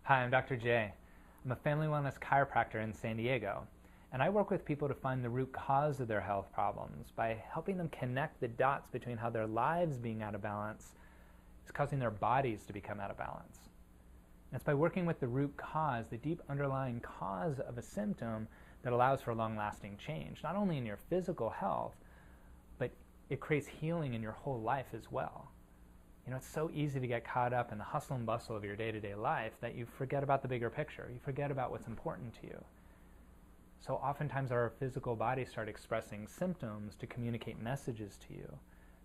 Hi, I'm Dr. J. I'm a family wellness chiropractor in San Diego, and I work with people to find the root cause of their health problems by helping them connect the dots between how their lives being out of balance is causing their bodies to become out of balance. And it's by working with the root cause, the deep underlying cause of a symptom, that allows for long-lasting change, not only in your physical health, but it creates healing in your whole life as well. You know, it's so easy to get caught up in the hustle and bustle of your day-to-day life that you forget about the bigger picture. You forget about what's important to you. So oftentimes our physical bodies start expressing symptoms to communicate messages to you,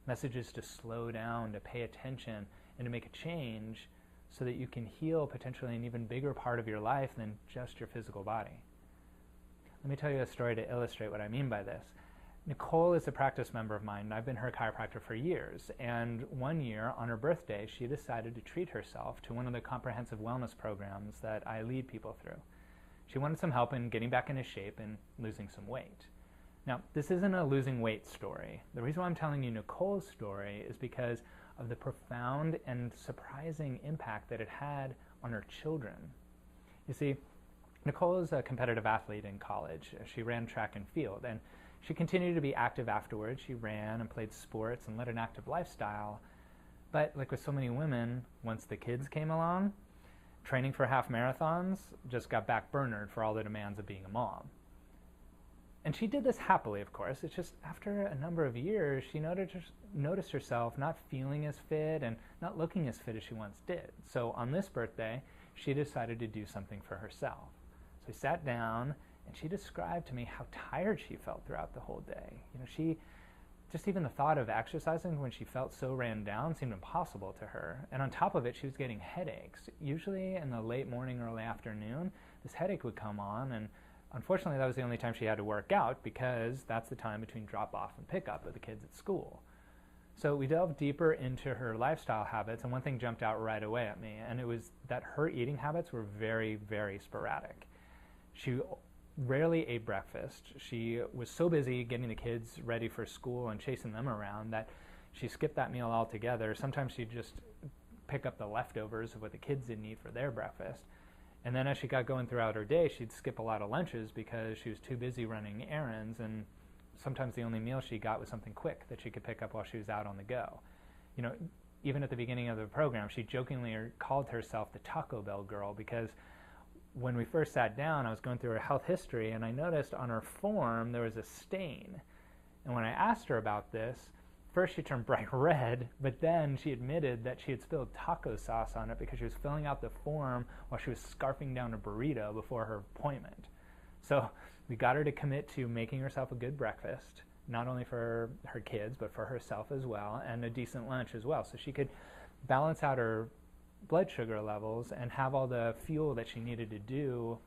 messages to slow down, to pay attention, and to make a change so that you can heal potentially an even bigger part of your life than just your physical body. Let me tell you a story to illustrate what I mean by this. Nicole is a practice member of mine, and I've been her chiropractor for years. And one year, on her birthday, she decided to treat herself to one of the comprehensive wellness programs that I lead people through. She wanted some help in getting back into shape and losing some weight. Now, this isn't a losing weight story. The reason why I'm telling you Nicole's story is because of the profound and surprising impact that it had on her children. You see, Nicole is a competitive athlete in college. She ran track and field, and she continued to be active afterwards. She ran and played sports and led an active lifestyle. But like with so many women, once the kids came along, training for half marathons just got backburnered for all the demands of being a mom. And she did this happily, of course. It's just after a number of years, she noticed herself not feeling as fit and not looking as fit as she once did. So on this birthday, she decided to do something for herself. So we sat down, and she described to me how tired she felt throughout the whole day. You know, just even the thought of exercising when she felt so ran down seemed impossible to her. And on top of it, she was getting headaches. Usually in the late morning, early afternoon, this headache would come on, and unfortunately that was the only time she had to work out because that's the time between drop-off and pickup of the kids at school. So we delved deeper into her lifestyle habits, and one thing jumped out right away at me, and it was that her eating habits were very, very sporadic. She rarely ate breakfast. She was so busy getting the kids ready for school and chasing them around that she skipped that meal altogether. Sometimes she'd just pick up the leftovers of what the kids didn't eat for their breakfast. And then as she got going throughout her day, she'd skip a lot of lunches because she was too busy running errands, and sometimes the only meal she got was something quick that she could pick up while she was out on the go. You know, even at the beginning of the program, she jokingly called herself the Taco Bell girl because when we first sat down, I was going through her health history, and I noticed on her form there was a stain. And when I asked her about this, first she turned bright red, but then she admitted that she had spilled taco sauce on it because she was filling out the form while she was scarfing down a burrito before her appointment. So we got her to commit to making herself a good breakfast, not only for her kids, but for herself as well, and a decent lunch as well, so she could balance out her blood sugar levels and have all the fuel that she needed to do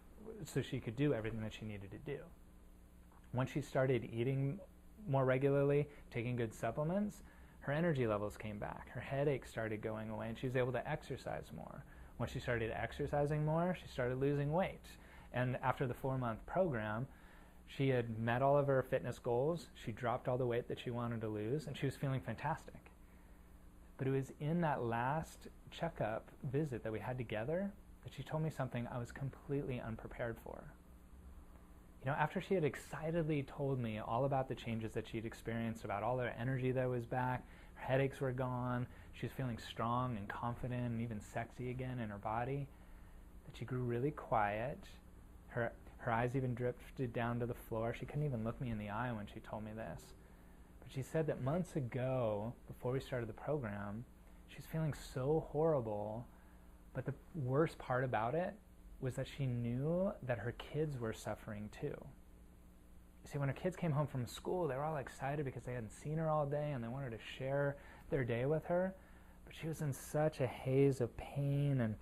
so she could do everything that she needed to do. Once she started eating more regularly, taking good supplements, her energy levels came back. Her headaches started going away, and she was able to exercise more. Once she started exercising more, she started losing weight. And after the 4-month program, she had met all of her fitness goals. She dropped all the weight that she wanted to lose, and she was feeling fantastic. But it was in that last checkup visit that we had together that she told me something I was completely unprepared for. You know, after she had excitedly told me all about the changes that she'd experienced, about all her energy that was back, her headaches were gone, she was feeling strong and confident and even sexy again in her body, that she grew really quiet. Her eyes even drifted down to the floor. She couldn't even look me in the eye when she told me this. She said that months ago, before we started the program, she was feeling so horrible, but the worst part about it was that she knew that her kids were suffering too. You see, when her kids came home from school, they were all excited because they hadn't seen her all day and they wanted to share their day with her, but she was in such a haze of pain and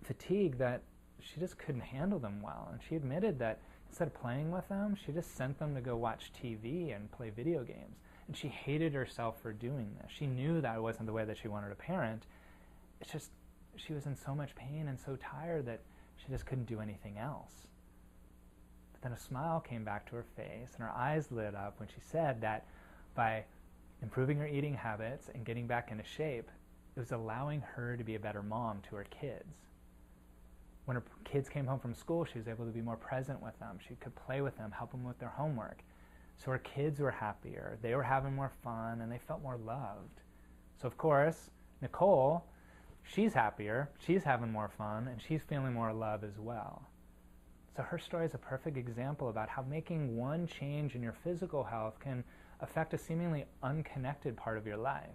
fatigue that she just couldn't handle them well. And she admitted that instead of playing with them, she just sent them to go watch TV and play video games. And she hated herself for doing this. She knew that wasn't the way that she wanted to parent. It's just she was in so much pain and so tired that she just couldn't do anything else. But then a smile came back to her face and her eyes lit up when she said that by improving her eating habits and getting back into shape, it was allowing her to be a better mom to her kids. When her kids came home from school, she was able to be more present with them. She could play with them, help them with their homework. So her kids were happier, they were having more fun, and they felt more loved. So of course, Nicole, she's happier, she's having more fun, and she's feeling more love as well. So her story is a perfect example about how making one change in your physical health can affect a seemingly unconnected part of your life.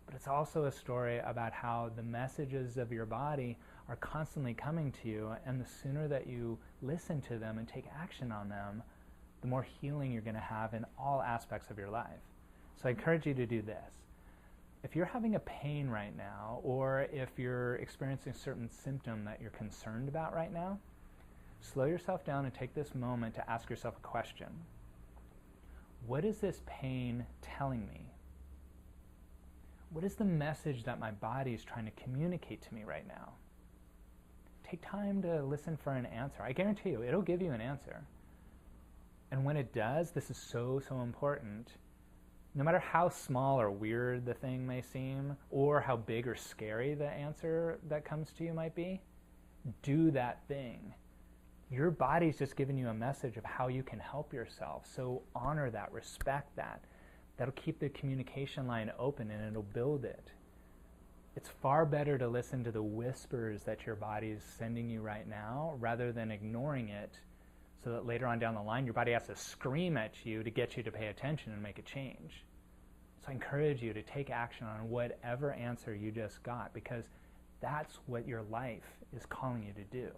But it's also a story about how the messages of your body are constantly coming to you, and the sooner that you listen to them and take action on them, the more healing you're going to have in all aspects of your life. So I encourage you to do this. If you're having a pain right now, or if you're experiencing a certain symptom that you're concerned about right now, slow yourself down and take this moment to ask yourself a question. What is this pain telling me? What is the message that my body is trying to communicate to me right now? Take time to listen for an answer. I guarantee you, it'll give you an answer. And when it does, this is so, so important. No matter how small or weird the thing may seem, or how big or scary the answer that comes to you might be, do that thing. Your body's just giving you a message of how you can help yourself. So honor that, respect that. That'll keep the communication line open and it'll build it. It's far better to listen to the whispers that your body is sending you right now rather than ignoring it, so that later on down the line your body has to scream at you to get you to pay attention and make a change. So I encourage you to take action on whatever answer you just got, because that's what your life is calling you to do.